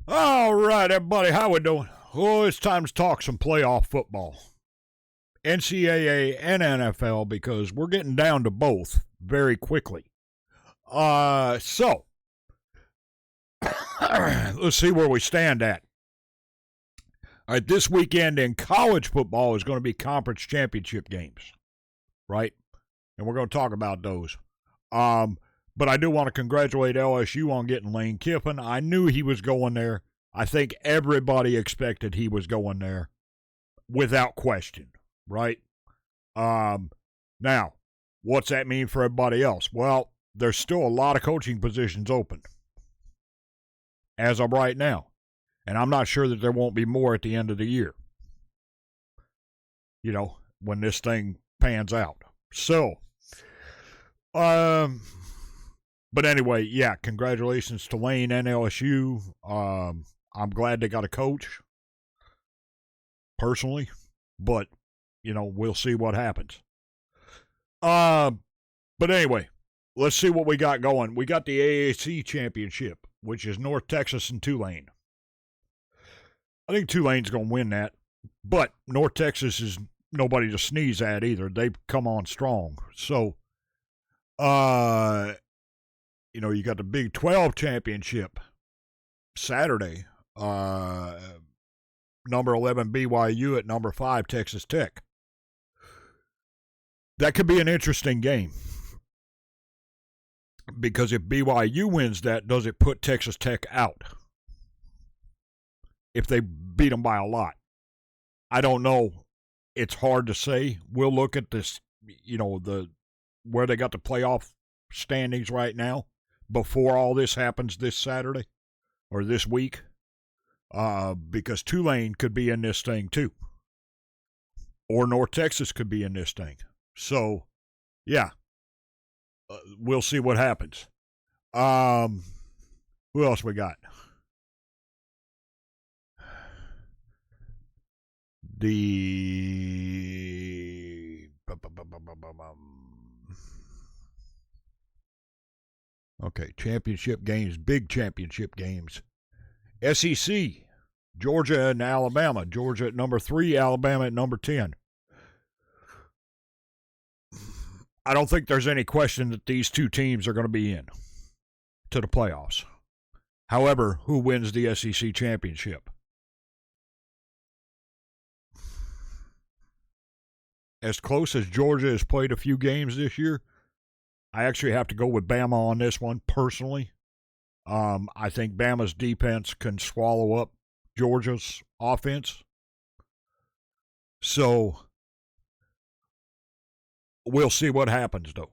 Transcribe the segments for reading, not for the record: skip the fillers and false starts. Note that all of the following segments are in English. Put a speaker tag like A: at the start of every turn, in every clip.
A: All right, everybody, how we doing? Oh, it's time to talk some playoff football. NCAA and NFL, because we're getting down to both very quickly. So let's see where we stand at. All right, this weekend in college football is going to be conference championship games, right? And we're going to talk about those. But I do want to congratulate LSU on getting Lane Kiffin. I knew he was going there. I think everybody expected he was going there without question, right? Now, what's that mean for everybody else? Well, there's still a lot of coaching positions open as of right now. And I'm not sure that there won't be more at the end of the year, when this thing pans out. So, but anyway, yeah, congratulations to Lane and LSU. I'm glad they got a coach, personally, but, we'll see what happens. But anyway, let's see what we got going. We got the AAC championship, which is North Texas and Tulane. I think Tulane's going to win that, but North Texas is nobody to sneeze at either. They've come on strong. So, you got the Big 12 championship Saturday. Number 11 BYU at number 5 Texas Tech. That could be an interesting game. Because if BYU wins that, does it put Texas Tech out? If they beat them by a lot. I don't know. It's hard to say. We'll look at this, where they got the playoff standings right now before all this happens this Saturday or this week. Because Tulane could be in this thing too. Or North Texas could be in this thing. So, yeah. We'll see what happens. Who else we got? Championship games, big championship games. SEC, Georgia and Alabama. Georgia at number 3, Alabama at number 10. I don't think there's any question that these two teams are going to be in to the playoffs. However, who wins the SEC championship? As close as Georgia has played a few games this year, I actually have to go with Bama on this one personally. I think Bama's defense can swallow up Georgia's offense. So, we'll see what happens, though.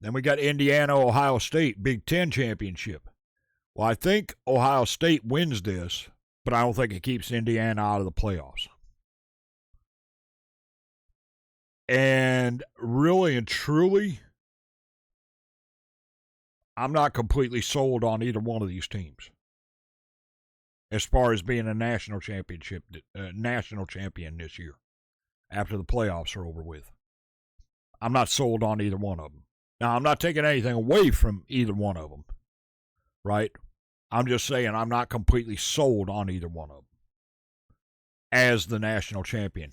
A: Then we got Indiana, Ohio State, Big Ten championship. Well, I think Ohio State wins this, but I don't think it keeps Indiana out of the playoffs. And really and truly, I'm not completely sold on either one of these teams as far as being a national champion this year after the playoffs are over with. I'm not sold on either one of them. Now, I'm not taking anything away from either one of them, right? I'm just saying I'm not completely sold on either one of them as the national champion.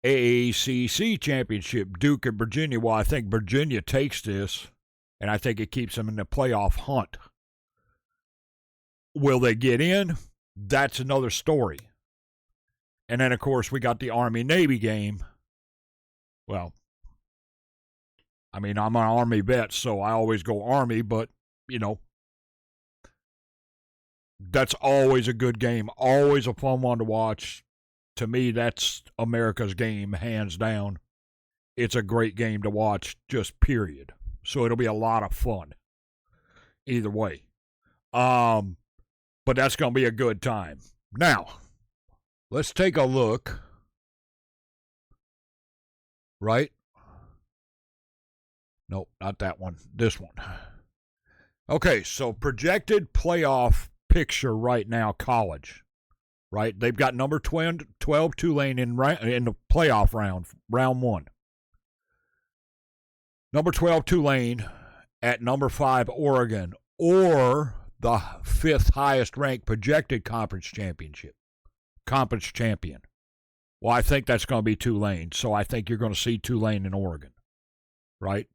A: AACC championship, Duke and Virginia. Well, I think Virginia takes this, and I think it keeps them in the playoff hunt. Will they get in? That's another story. And then, of course, we got the Army-Navy game. Well, I mean, I'm an Army vet, so I always go Army, but, that's always a good game, always a fun one to watch. To me, that's America's game, hands down. It's a great game to watch, just period. So it'll be a lot of fun either way. But that's going to be a good time. Now, let's take a look. Right? Nope, not that one. This one. Okay, so projected playoff picture right now, college. Right? They've got number 12 Tulane in the playoff round 1. Number 12 Tulane at number 5 Oregon, or the fifth highest ranked projected conference champion. Well, I think that's going to be Tulane, so I think you're going to see Tulane in Oregon, right?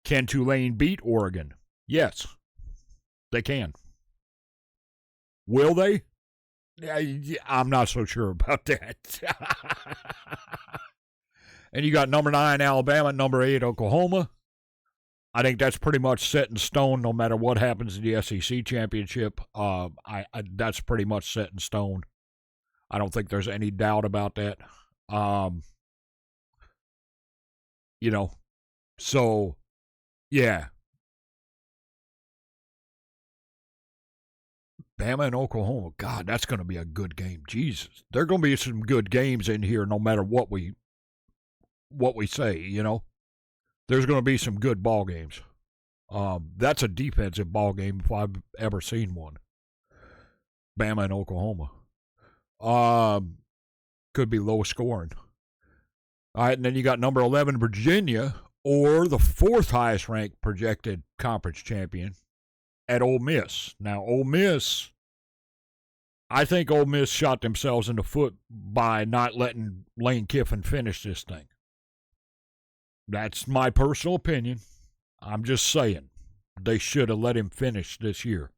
A: Can Tulane beat Oregon? Yes, they can. Will they? I'm not so sure about that. And you got number 9 Alabama, number 8 Oklahoma. I think that's pretty much set in stone no matter what happens in the SEC championship. That's pretty much set in stone. I don't think there's any doubt about that. So, yeah. Bama and Oklahoma, God, that's going to be a good game. Jesus, there are going to be some good games in here no matter what we say, There's going to be some good ball games. That's a defensive ball game if I've ever seen one. Bama and Oklahoma. Could be low scoring. All right, and then you got number 11 Virginia, or the fourth highest ranked projected conference champion, at Ole Miss. Now, Ole Miss, I think Ole Miss shot themselves in the foot by not letting Lane Kiffin finish this thing. That's my personal opinion. I'm just saying they should have let him finish this year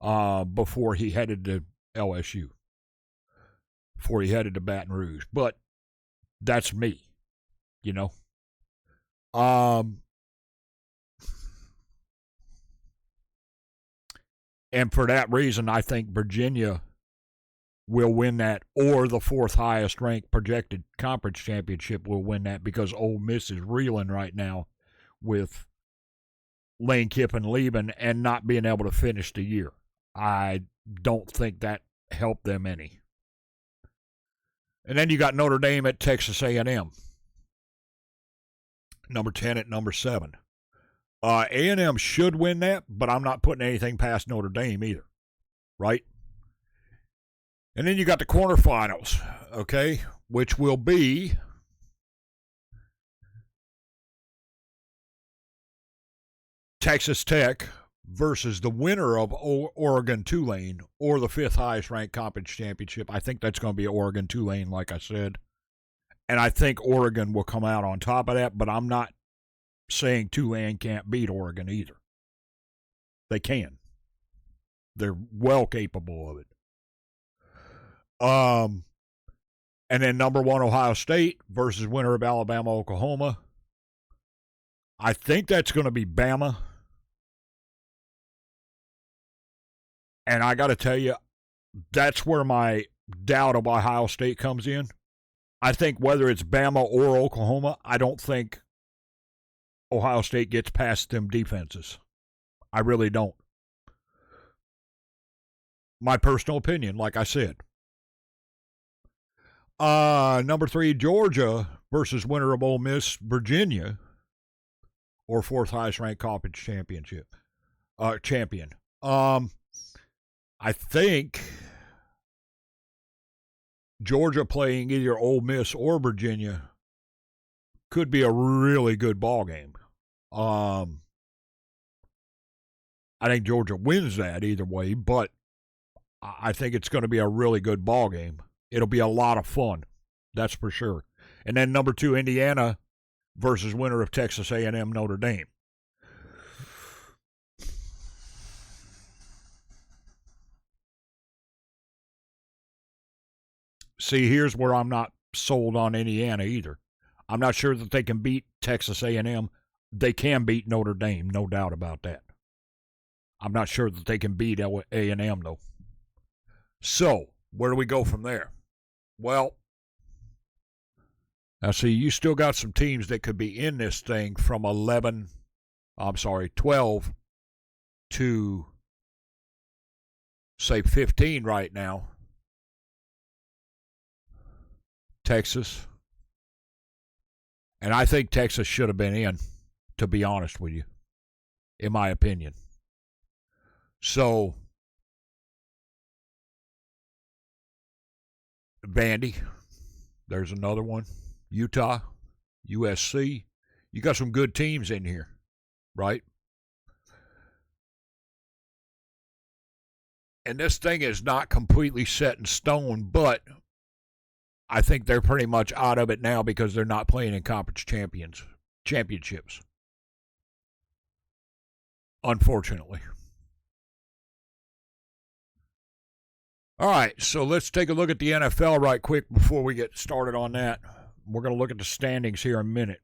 A: before he headed to LSU, before he headed to Baton Rouge. But that's me, And for that reason, I think Virginia will win that, or the fourth highest ranked projected conference championship will win that, because Ole Miss is reeling right now with Lane Kiffin leaving and not being able to finish the year. I don't think that helped them any. And then you got Notre Dame at Texas A&M. Number 10 at number 7. A&M should win that, but I'm not putting anything past Notre Dame either, right? And then you got the quarterfinals, okay, which will be Texas Tech versus the winner of Oregon-Tulane, or the fifth highest ranked conference championship. I think that's going to be Oregon-Tulane, like I said. And I think Oregon will come out on top of that, but I'm not saying Tulane can't beat Oregon either. They can. They're well capable of it. And then number 1 Ohio State versus winner of Alabama-Oklahoma. I think that's going to be Bama. And I got to tell you, that's where my doubt of Ohio State comes in. I think whether it's Bama or Oklahoma, I don't think Ohio State gets past them defenses. I really don't. My personal opinion, like I said. Number 3, Georgia versus winner of Ole Miss, Virginia, or fourth highest ranked conference champion. I think Georgia playing either Ole Miss or Virginia could be a really good ball game. I think Georgia wins that either way, but I think it's going to be a really good ball game. It'll be a lot of fun, that's for sure. And then number 2, Indiana versus winner of Texas A&M Notre Dame. See, here's where I'm not sold on Indiana either. I'm not sure that they can beat Texas A&M. They can beat Notre Dame, no doubt about that. I'm not sure that they can beat A&M, though. So, where do we go from there? Well, now see, you still got some teams that could be in this thing from 12 to, say, 15 right now. Texas. And I think Texas should have been in, to be honest with you, in my opinion. So, Vandy, there's another one. Utah, USC. You got some good teams in here, right? And this thing is not completely set in stone, but I think they're pretty much out of it now because they're not playing in conference championships. Unfortunately. All right, so let's take a look at the NFL right quick before we get started on that. We're going to look at the standings here in a minute.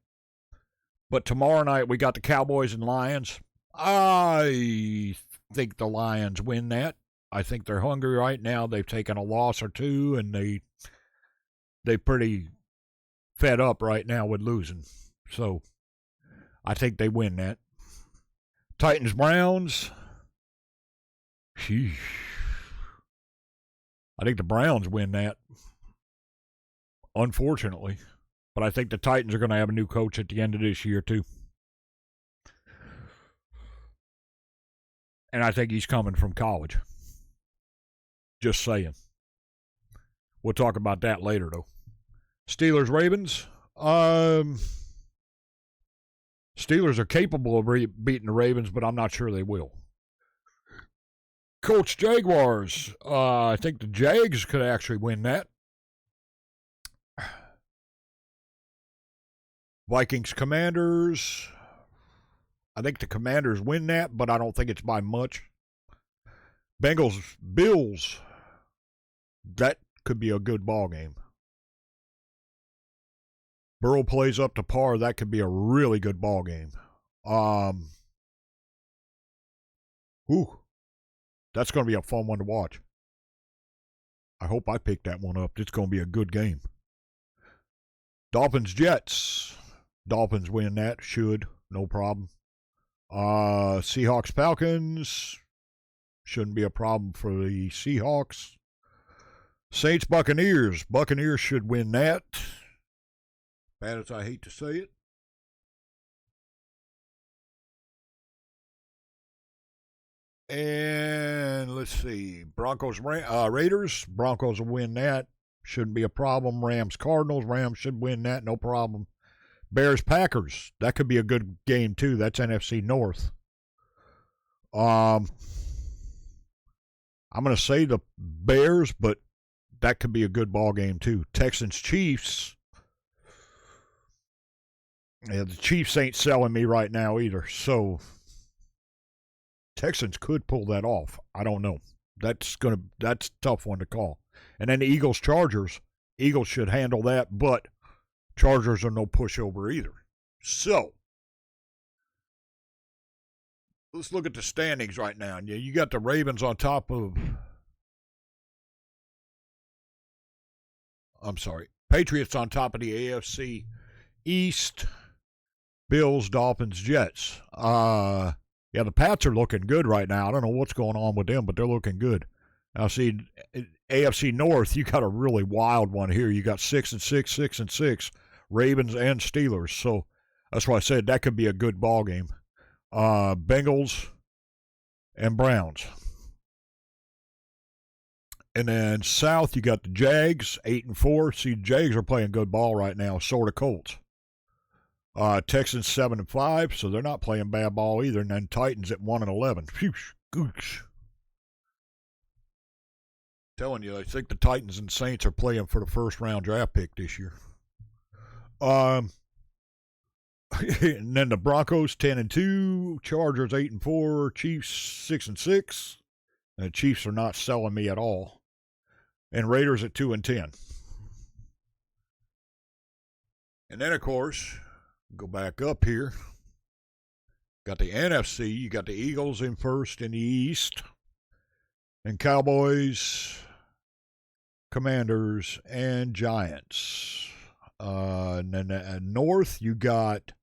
A: But tomorrow night we got the Cowboys and Lions. I think the Lions win that. I think they're hungry right now. They've taken a loss or two, and they're pretty fed up right now with losing. So I think they win that. Titans Browns. Sheesh. I think the Browns win that, unfortunately. But I think the Titans are going to have a new coach at the end of this year, too. And I think he's coming from college. Just saying. We'll talk about that later, though. Steelers Ravens. Steelers are capable of beating the Ravens, but I'm not sure they will. Colts Jaguars. I think the Jags could actually win that. Vikings Commanders. I think the Commanders win that, but I don't think it's by much. Bengals Bills. That could be a good ball game. Burrow plays up to par. That could be a really good ball game. That's going to be a fun one to watch. I hope I picked that one up. It's going to be a good game. Dolphins Jets. Dolphins win that. Should. No problem. Seahawks Falcons. Shouldn't be a problem for the Seahawks. Saints Buccaneers. Buccaneers should win that. Bad as I hate to say it. And let's see. Broncos Raiders. Broncos will win that. Shouldn't be a problem. Rams Cardinals. Rams should win that. No problem. Bears Packers. That could be a good game too. That's NFC North. I'm going to say the Bears, but that could be a good ball game too. Texans Chiefs. Yeah, the Chiefs ain't selling me right now either. So Texans could pull that off. I don't know. That's a tough one to call. And then the Eagles Chargers. Eagles should handle that, but Chargers are no pushover either. So let's look at the standings right now. And you got the Ravens on top of Patriots on top of the AFC East. Bills, Dolphins, Jets. The Pats are looking good right now. I don't know what's going on with them, but they're looking good. Now, see, AFC North, you got a really wild one here. You got 6-6, 6-6, Ravens and Steelers. So that's why I said that could be a good ball game. Bengals and Browns. And then South, you got the Jags, 8-4. See, the Jags are playing good ball right now. So are the Colts. Texans 7-5, so they're not playing bad ball either. And then Titans at 1-11. Phew, goosh. Telling you, I think the Titans and Saints are playing for the first round draft pick this year. And then the Broncos 10-2, Chargers 8-4, Chiefs 6-6. And the Chiefs are not selling me at all. And Raiders at 2-10. And then, of course, go back up here. Got the NFC. You got the Eagles in first in the East. And Cowboys, Commanders, and Giants. And then North, you got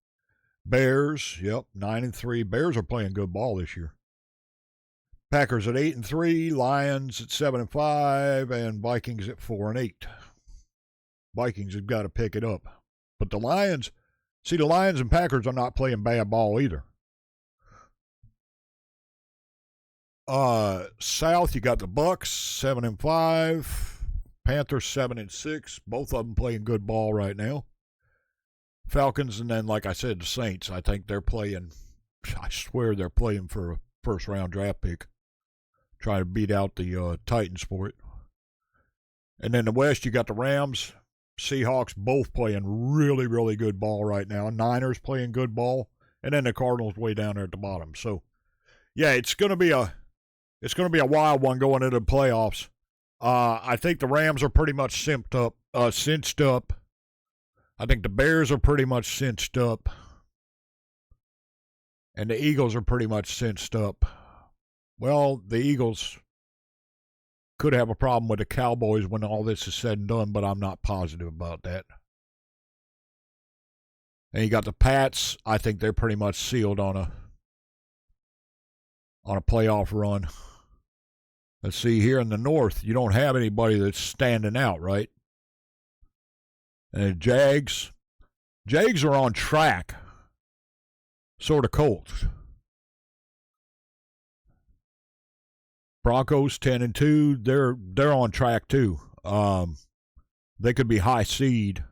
A: Bears. Yep, 9-3. Bears are playing good ball this year. Packers at 8-3. Lions at 7-5. And Vikings at 4-8. Vikings have got to pick it up. But the Lions and Packers are not playing bad ball either. South, you got the Bucks, 7-5. Panthers, 7-6. Both of them playing good ball right now. Falcons, and then, like I said, the Saints. I think they're playing, I swear they're playing for a first-round draft pick. Try to beat out the Titans for it. And then the West, you got the Rams, Seahawks, both playing really, really good ball right now. Niners playing good ball, and then the Cardinals way down there at the bottom. So, yeah, it's gonna be a wild one going into the playoffs. I think the Rams are pretty much cinched up. I think the Bears are pretty much cinched up, and the Eagles are pretty much cinched up. Well, the Eagles could have a problem with the Cowboys when all this is said and done, but I'm not positive about that. And you got the Pats. I think they're pretty much sealed on a playoff run. Let's see, here in the North, you don't have anybody that's standing out, right? And Jags are on track. Sort of Colts. Broncos 10-2. They're on track too. They could be high seed.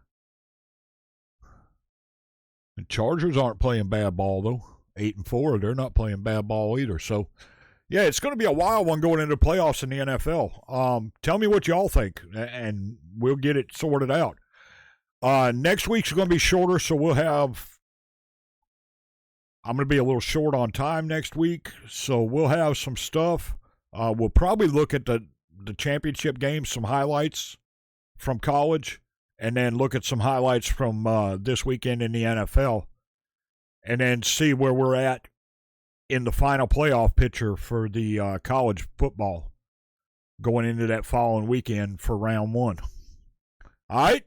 A: The Chargers aren't playing bad ball though. 8-4. They're not playing bad ball either. So, yeah, it's going to be a wild one going into the playoffs in the NFL. Tell me what y'all think, and we'll get it sorted out. Next week's going to be shorter, so I'm going to be a little short on time next week, so we'll have some stuff. We'll probably look at the championship games, some highlights from college, and then look at some highlights from this weekend in the NFL, and then see where we're at in the final playoff picture for the college football going into that following weekend for round one. All right?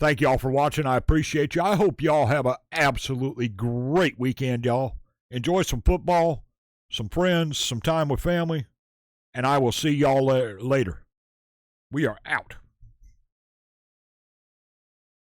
A: Thank y'all for watching. I appreciate you. I hope y'all have an absolutely great weekend, y'all. Enjoy some football, some friends, some time with family, and I will see y'all later. We are out.